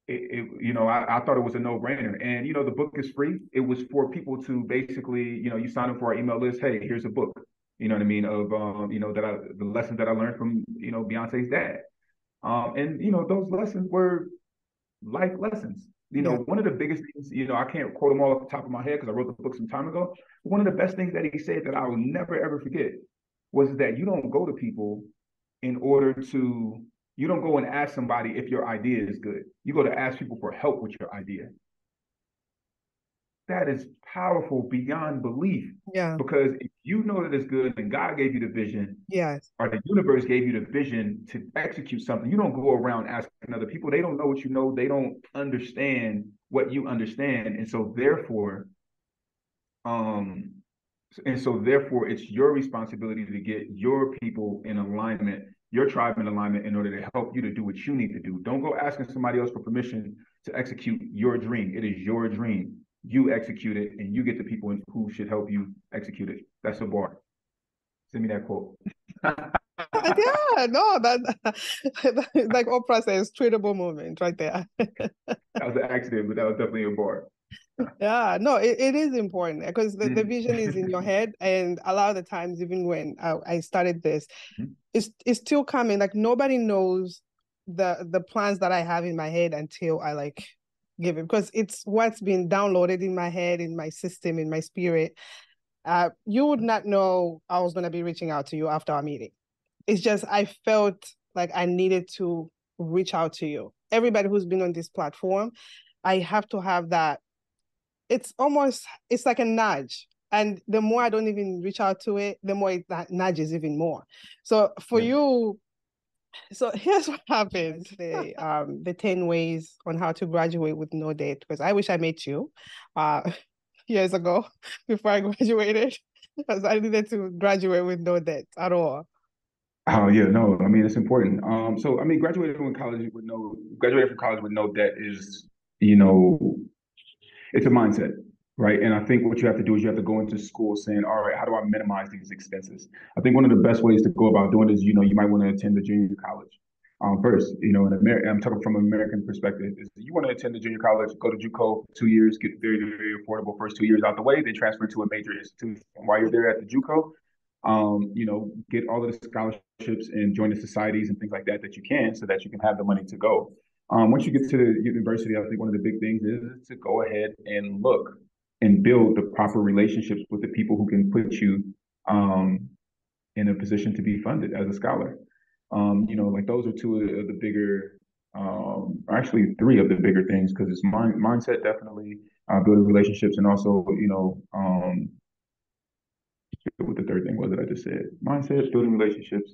I thought it was a no-brainer. And, the book is free. It was for people to basically, you sign up for our email list. Hey, here's a book, of, the lessons that I learned from, Beyonce's dad. And those lessons were life lessons. Yeah. One of the biggest things, I can't quote them all off the top of my head because I wrote the book some time ago. But one of the best things that he said that I will never ever forget was that you don't go to people in order to, you don't go and ask somebody if your idea is good. You go to ask people for help with your idea. That is powerful beyond belief. Yeah. Because if you know that it's good and God gave you the vision, yes, or the universe gave you the vision to execute something, you don't go around asking other people. They don't know what you know. They don't understand what you understand. And so therefore, it's your responsibility to get your people in alignment, your tribe in alignment in order to help you to do what you need to do. Don't go asking somebody else for permission to execute your dream. It is your dream. You execute it, and you get the people who should help you execute it. That's a bar. Send me that quote. yeah, no, that like Oprah says, treatable moment right there. That was an accident, but that was definitely a bar. Yeah, no, it is important because the vision is in your head, and a lot of the times, even when I started this, it's still coming. Like nobody knows the plans that I have in my head until I like give it, because it's what's been downloaded in my head, in my system, in my spirit. You would not know I was going to be reaching out to you after our meeting. It's just I felt like I needed to reach out to you. Everybody who's been on this platform, I have to have that. It's like a nudge. And the more I don't even reach out to it, the more it nudges even more. So for you, so here's what happened. The 10 ways on how to graduate with no debt, because I wish I met you years ago before I graduated, because I needed to graduate with no debt at all. Oh yeah, no, I mean it's important. So I mean, graduating from college with no debt is, it's a mindset, right? And I think what you have to do is you have to go into school saying, all right, how do I minimize these expenses? I think one of the best ways to go about doing it is, you might want to attend the junior college. First, in America, I'm talking from an American perspective, is you want to attend the junior college, go to JUCO for 2 years, get very, very affordable first 2 years out the way, then transfer to a major institution. While you're there at the JUCO, get all of the scholarships and join the societies and things like that you can, so that you can have the money to go. Once you get to the university, I think one of the big things is to go ahead and look and build the proper relationships with the people who can put you in a position to be funded as a scholar. Like those are two of the bigger, actually three of the bigger things, because it's mindset, definitely, building relationships, and also, what the third thing was that I just said: mindset, building relationships.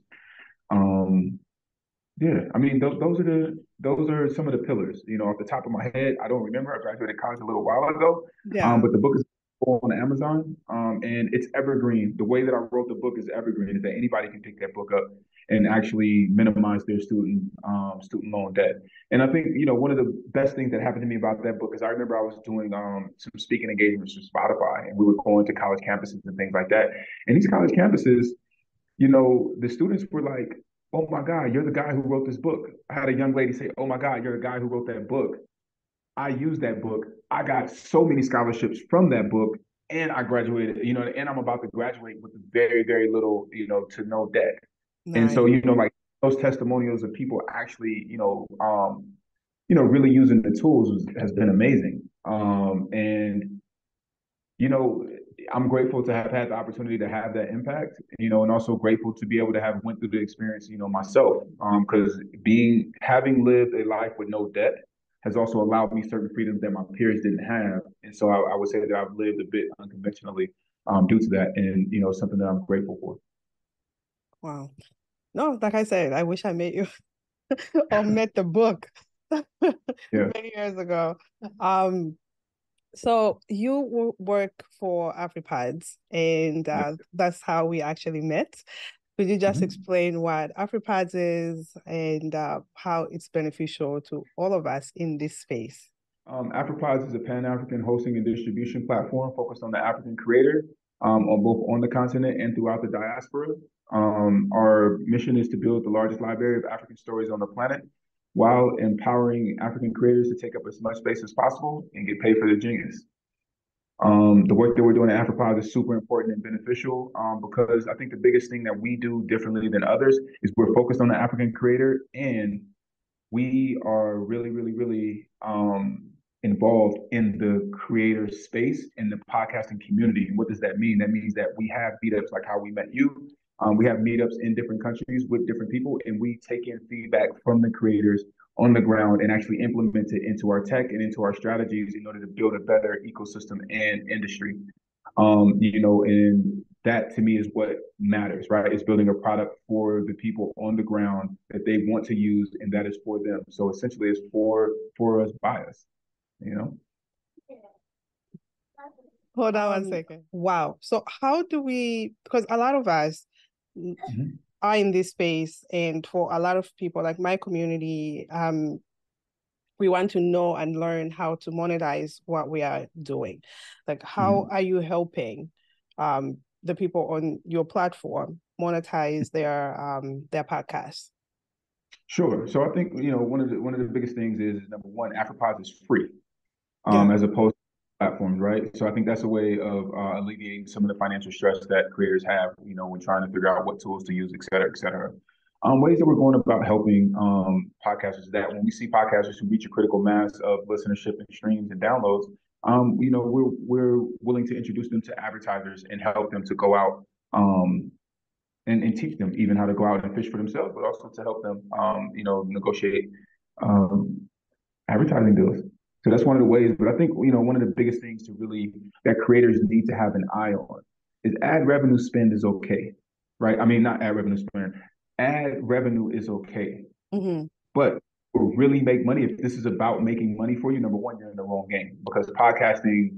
Yeah, I mean those are some of the pillars. Off the top of my head, I don't remember. I graduated college a little while ago. Yeah. But the book is on Amazon, and it's evergreen. The way that I wrote the book is evergreen, is that anybody can pick that book up and actually minimize their student loan debt. And I think one of the best things that happened to me about that book is I remember I was doing some speaking engagements for Spotify, and we were going to college campuses and things like that. And these college campuses, the students were like, "Oh my God, you're the guy who wrote this book." I had a young lady say, "Oh my God, you're the guy who wrote that book. I used that book. I got so many scholarships from that book, and I graduated, and I'm about to graduate with very, very little, to no debt." Nice. And so, like those testimonials of people actually, really using the tools has been amazing. And, I'm grateful to have had the opportunity to have that impact, and also grateful to be able to have went through the experience, myself, because having lived a life with no debt has also allowed me certain freedoms that my peers didn't have. And so I would say that I've lived a bit unconventionally due to that, and, something that I'm grateful for. Wow. No, like I said, I wish I met you or met the book many years ago. So you work for AfriPads, and that's how we actually met. Could you just explain what AfriPads is and how it's beneficial to all of us in this space? AfriPads is a Pan-African hosting and distribution platform focused on the African creator, on both on the continent and throughout the diaspora. Our mission is to build the largest library of African stories on the planet, while empowering African creators to take up as much space as possible and get paid for their genius. The work that we're doing at AfriPads is super important and beneficial, because I think the biggest thing that we do differently than others is we're focused on the African creator, and we are really, really, really involved in the creator space in the podcasting community. And what does that mean? That means that we have meetups like how we met you. We have meetups in different countries with different people, and we take in feedback from the creators on the ground and actually implement it into our tech and into our strategies in order to build a better ecosystem and industry. And that to me is what matters, right? It's building a product for the people on the ground that they want to use, and that is for them. So essentially, it's for us, by us, you know. Hold on one second. Wow. So how do we, because a lot of us are in this space, and for a lot of people, like my community, we want to know and learn how to monetize what we are doing. Like, how are you helping the people on your platform monetize their podcasts? Sure. So I think one of the biggest things is number one, AfroPods is free, Yeah. as opposed to platforms, right? So I think that's a way of alleviating some of the financial stress that creators have, when trying to figure out what tools to use, et cetera, et cetera. Ways that we're going about helping podcasters is that when we see podcasters who reach a critical mass of listenership and streams and downloads, we're willing to introduce them to advertisers and help them to go out and teach them even how to go out and fish for themselves, but also to help them, negotiate advertising deals. So that's one of the ways. But I think, one of the biggest things that creators need to have an eye on is ad revenue spend is okay, right? I mean, not ad revenue spend. Ad revenue is okay. But to really make money, if this is about making money for you, number one, you're in the wrong game, because podcasting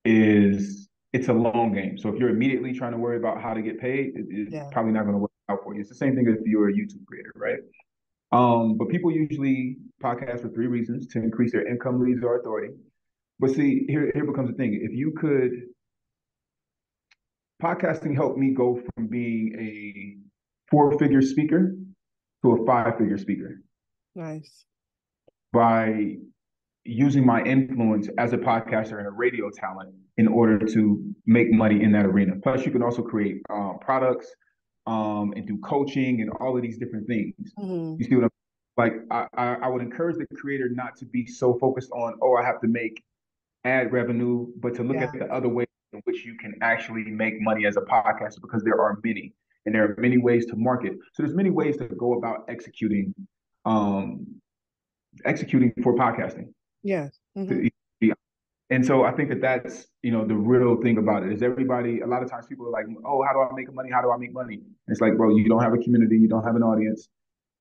it's a long game. So if you're immediately trying to worry about how to get paid, it's probably not going to work out for you. It's the same thing if you're a YouTube creator, right? But people usually podcast for three reasons: to increase their income, leads, or authority. But see, here becomes the thing. If you could, podcasting helped me go from being a four-figure speaker to a five-figure speaker. Nice. By using my influence as a podcaster and a radio talent in order to make money in that arena. Plus, you can also create products and do coaching and all of these different things. You see what I'm like? I would encourage the creator not to be so focused on, oh, I have to make ad revenue, but to look at the other ways in which you can actually make money as a podcaster, because there are many, and there are many ways to market. So there's many ways to go about executing for podcasting. Yeah. And so I think that's, the real thing about it is everybody, a lot of times people are like, oh, how do I make money? How do I make money? And it's like, bro, you don't have a community. You don't have an audience.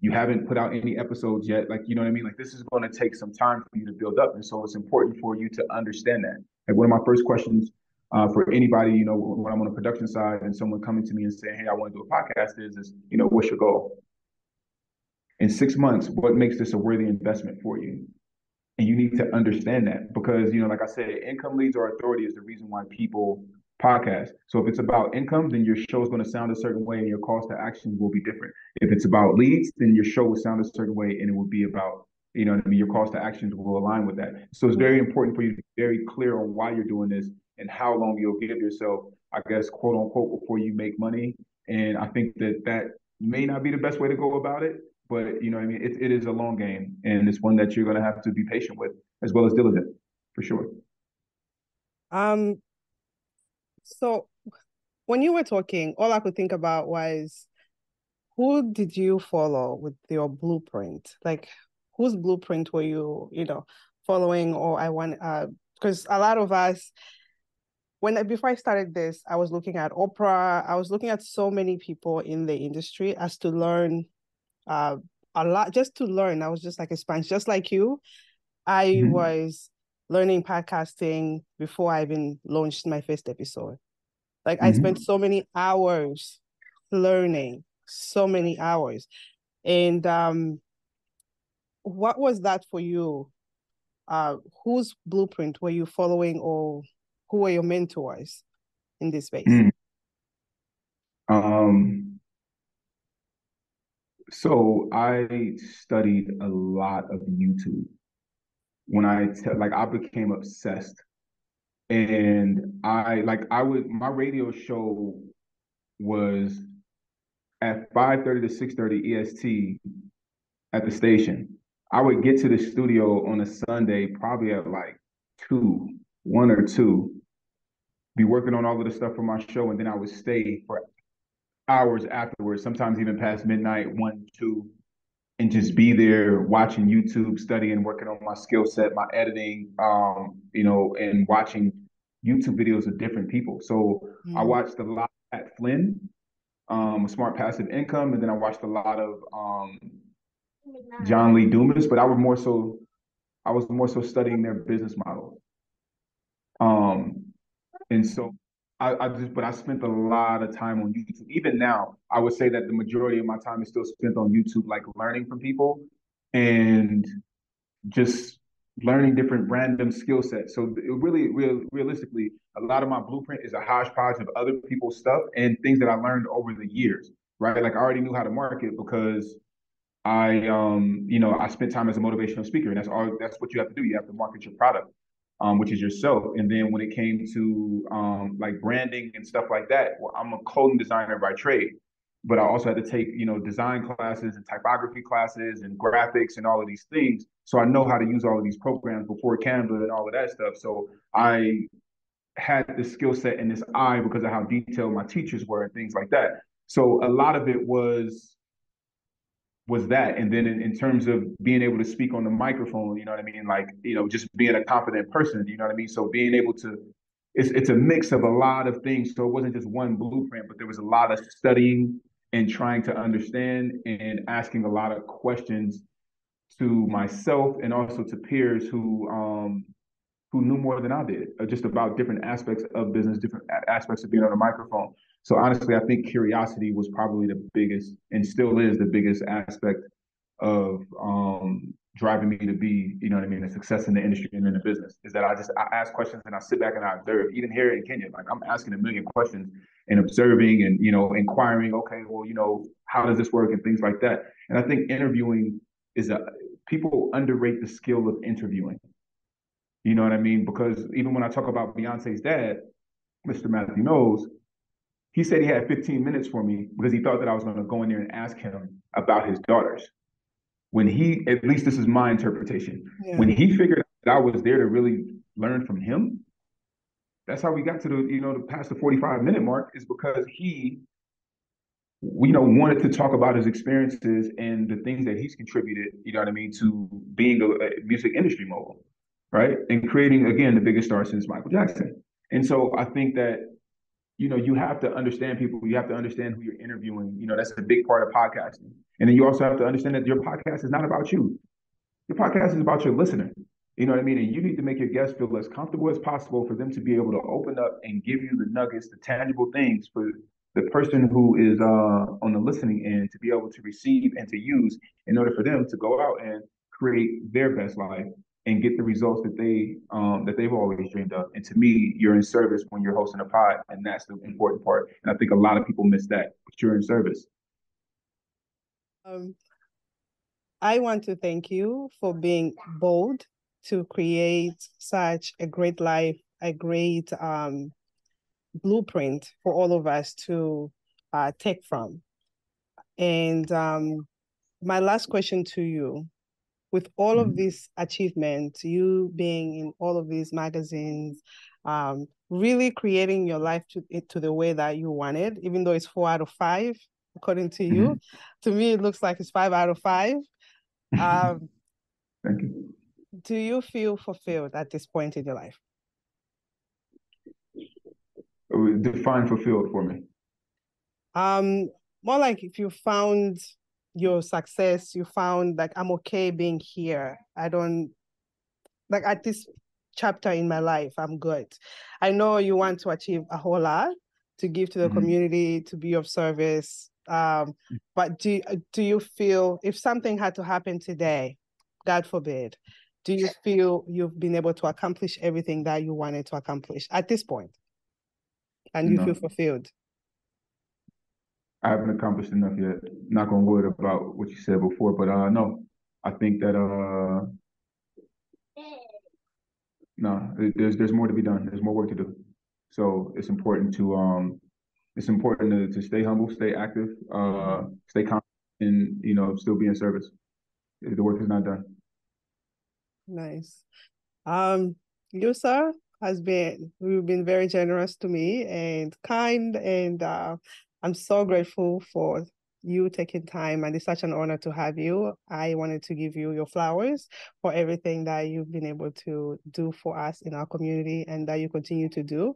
You haven't put out any episodes yet. Like, you know what I mean? Like, this is going to take some time for you to build up. And so it's important for you to understand that. Like, one of my first questions for anybody, when I'm on the production side and someone coming to me and saying, hey, I want to do a podcast is, what's your goal? In 6 months, what makes this a worthy investment for you? And you need to understand that, because, like I said, income, leads, or authority is the reason why people podcast. So if it's about income, then your show is going to sound a certain way and your calls to action will be different. If it's about leads, then your show will sound a certain way and it will be about, your calls to actions will align with that. So it's very important for you to be very clear on why you're doing this and how long you'll give yourself, I guess, quote unquote, before you make money. And I think that may not be the best way to go about it. But it is a long game, and it's one that you're going to have to be patient with, as well as diligent, for sure. So when you were talking, all I could think about was, who did you follow with your blueprint? Like, whose blueprint were you, following? Or because a lot of us, before I started this, I was looking at Oprah. I was looking at so many people in the industry as to learn a lot, just to learn. I was just like a sponge, just like you. I was learning podcasting before I even launched my first episode. Like, I spent so many hours learning, so many hours. And what was that for you? Whose blueprint were you following, or who were your mentors in this space? So I studied a lot of YouTube. When I became obsessed, and my radio show was at 5:30 to 6:30 EST at the station. I would get to the studio on a Sunday, probably at like 1 or 2, be working on all of the stuff for my show, and then I would stay for hours afterwards, sometimes even past midnight, 1, 2, and just be there watching YouTube, studying, working on my skill set, my editing, and watching YouTube videos of different people. So I watched a lot at Flynn, Smart Passive Income, and then I watched a lot of John Lee Dumas, but I was more so studying their business model. And so but I spent a lot of time on YouTube. Even now, I would say that the majority of my time is still spent on YouTube, like learning from people and just learning different random skill sets. So it really, realistically, a lot of my blueprint is a hodgepodge of other people's stuff and things that I learned over the years, right? Like I already knew how to market because I spent time as a motivational speaker, and that's what you have to do. You have to market your product, which is yourself. And then when it came to like branding and stuff like that, well, I'm a clothing designer by trade, but I also had to take, design classes and typography classes and graphics and all of these things. So I know how to use all of these programs before Canva and all of that stuff. So I had this skill set and this eye because of how detailed my teachers were and things like that. So a lot of it was that. And then in terms of being able to speak on the microphone, you know what I mean? Like, just being a confident person, you know what I mean? So being able to, it's a mix of a lot of things. So it wasn't just one blueprint, but there was a lot of studying and trying to understand and asking a lot of questions to myself and also to peers who knew more than I did, just about different aspects of business, different aspects of being on a microphone. So honestly, I think curiosity was probably the biggest, and still is the biggest aspect of driving me to be, you know what I mean, a success in the industry and in the business. Is that I ask questions and I sit back and I observe. Even here in Kenya, like I'm asking a million questions and observing and inquiring. Okay, well, how does this work and things like that. And I think interviewing people underrate the skill of interviewing. You know what I mean? Because even when I talk about Beyonce's dad, Mr. Matthew Knowles, he said he had 15 minutes for me because he thought that I was going to go in there and ask him about his daughters. At least this is my interpretation, when he figured out that I was there to really learn from him, that's how we got to the past the 45-minute mark, is because he, wanted to talk about his experiences and the things that he's contributed, you know what I mean, to being a music industry mogul, right? And creating, again, the biggest star since Michael Jackson. And so I think that, you have to understand people. You have to understand who you're interviewing. That's a big part of podcasting. And then you also have to understand that your podcast is not about you. Your podcast is about your listener. You know what I mean? And you need to make your guests feel as comfortable as possible for them to be able to open up and give you the nuggets, the tangible things for the person who is on the listening end to be able to receive and to use in order for them to go out and create their best life and get the results that they've always dreamed of. And to me, you're in service when you're hosting a pod, and that's the important part. And I think a lot of people miss that, but you're in service. I want to thank you for being bold to create such a great life, a great blueprint for all of us to take from. And my last question to you, with all of these achievements, you being in all of these magazines, really creating your life to the way that you wanted, even though it's 4 out of 5, according to you. To me, it looks like it's 5 out of 5. Thank you. Do you feel fulfilled at this point in your life? Define fulfilled for me. More like if you found your success, you found like, I'm okay being here. I don't, like at this chapter in my life, I'm good. I know you want to achieve a whole lot to give to the community, to be of service. But do you feel, if something had to happen today, God forbid, do you feel you've been able to accomplish everything that you wanted to accomplish at this point? And you feel fulfilled? I haven't accomplished enough yet. Knock on wood about what you said before, but no, I think that no, there's more to be done. There's more work to do. So it's important to stay humble, stay active, stay confident, and still be in service. The work is not done. Nice. You, sir, you've been very generous to me and kind, and I'm so grateful for you taking time, and it's such an honor to have you. I wanted to give you your flowers for everything that you've been able to do for us in our community and that you continue to do.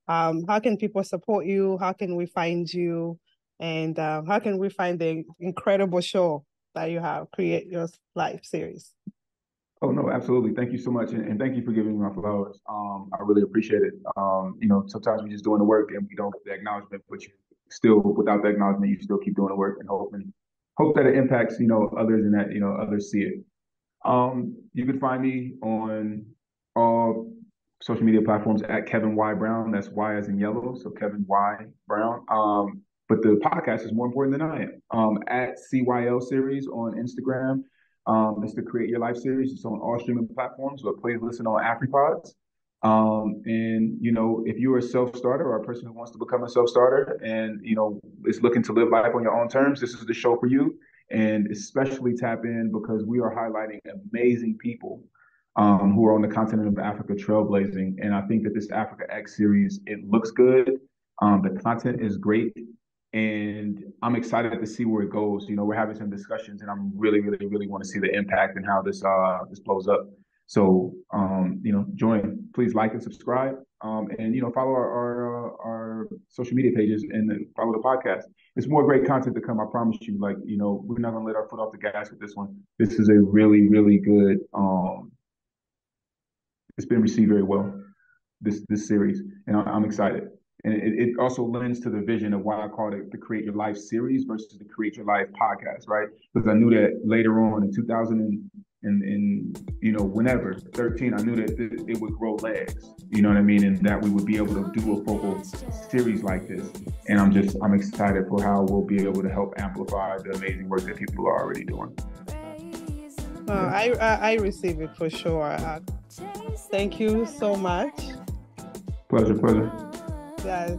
How can people support you? How can we find you? And how can we find the incredible show that you have, Create Your Life series? Oh no, absolutely. Thank you so much, and thank you for giving me my flowers. I really appreciate it. Sometimes we're just doing the work and we don't get the acknowledgement, but you still, without the acknowledgement, you still keep doing the work and hope that it impacts others and that others see it. You can find me on all social media platforms at Kevin Y Brown. That's Y as in yellow, so Kevin Y Brown. But the podcast is more important than I am. At CYL series on Instagram. It's the Create Your Life series. It's on all streaming platforms, but please listen on AfriPods. If you're a self-starter or a person who wants to become a self-starter and, is looking to live life on your own terms, this is the show for you. And especially tap in because we are highlighting amazing people who are on the continent of Africa trailblazing. And I think that this Africa X series, it looks good. The content is great. And I'm excited to see where it goes. We're having some discussions, and I'm really, really, really want to see the impact and how this blows up. So, join. Please like and subscribe, and follow our social media pages and follow the podcast. It's more great content to come. I promise you. We're not gonna let our foot off the gas with this one. This is a really, really good. It's been received very well. This series, and I'm excited. And it also lends to the vision of why I called it the Create Your Life series versus the Create Your Life podcast, right? Because I knew that later on in 2000 and whenever 13, I knew that it would grow legs, you know what I mean, and that we would be able to do a focal series like this. And I'm excited for how we'll be able to help amplify the amazing work that people are already doing. I receive it for sure. Thank you so much. Pleasure. Yes.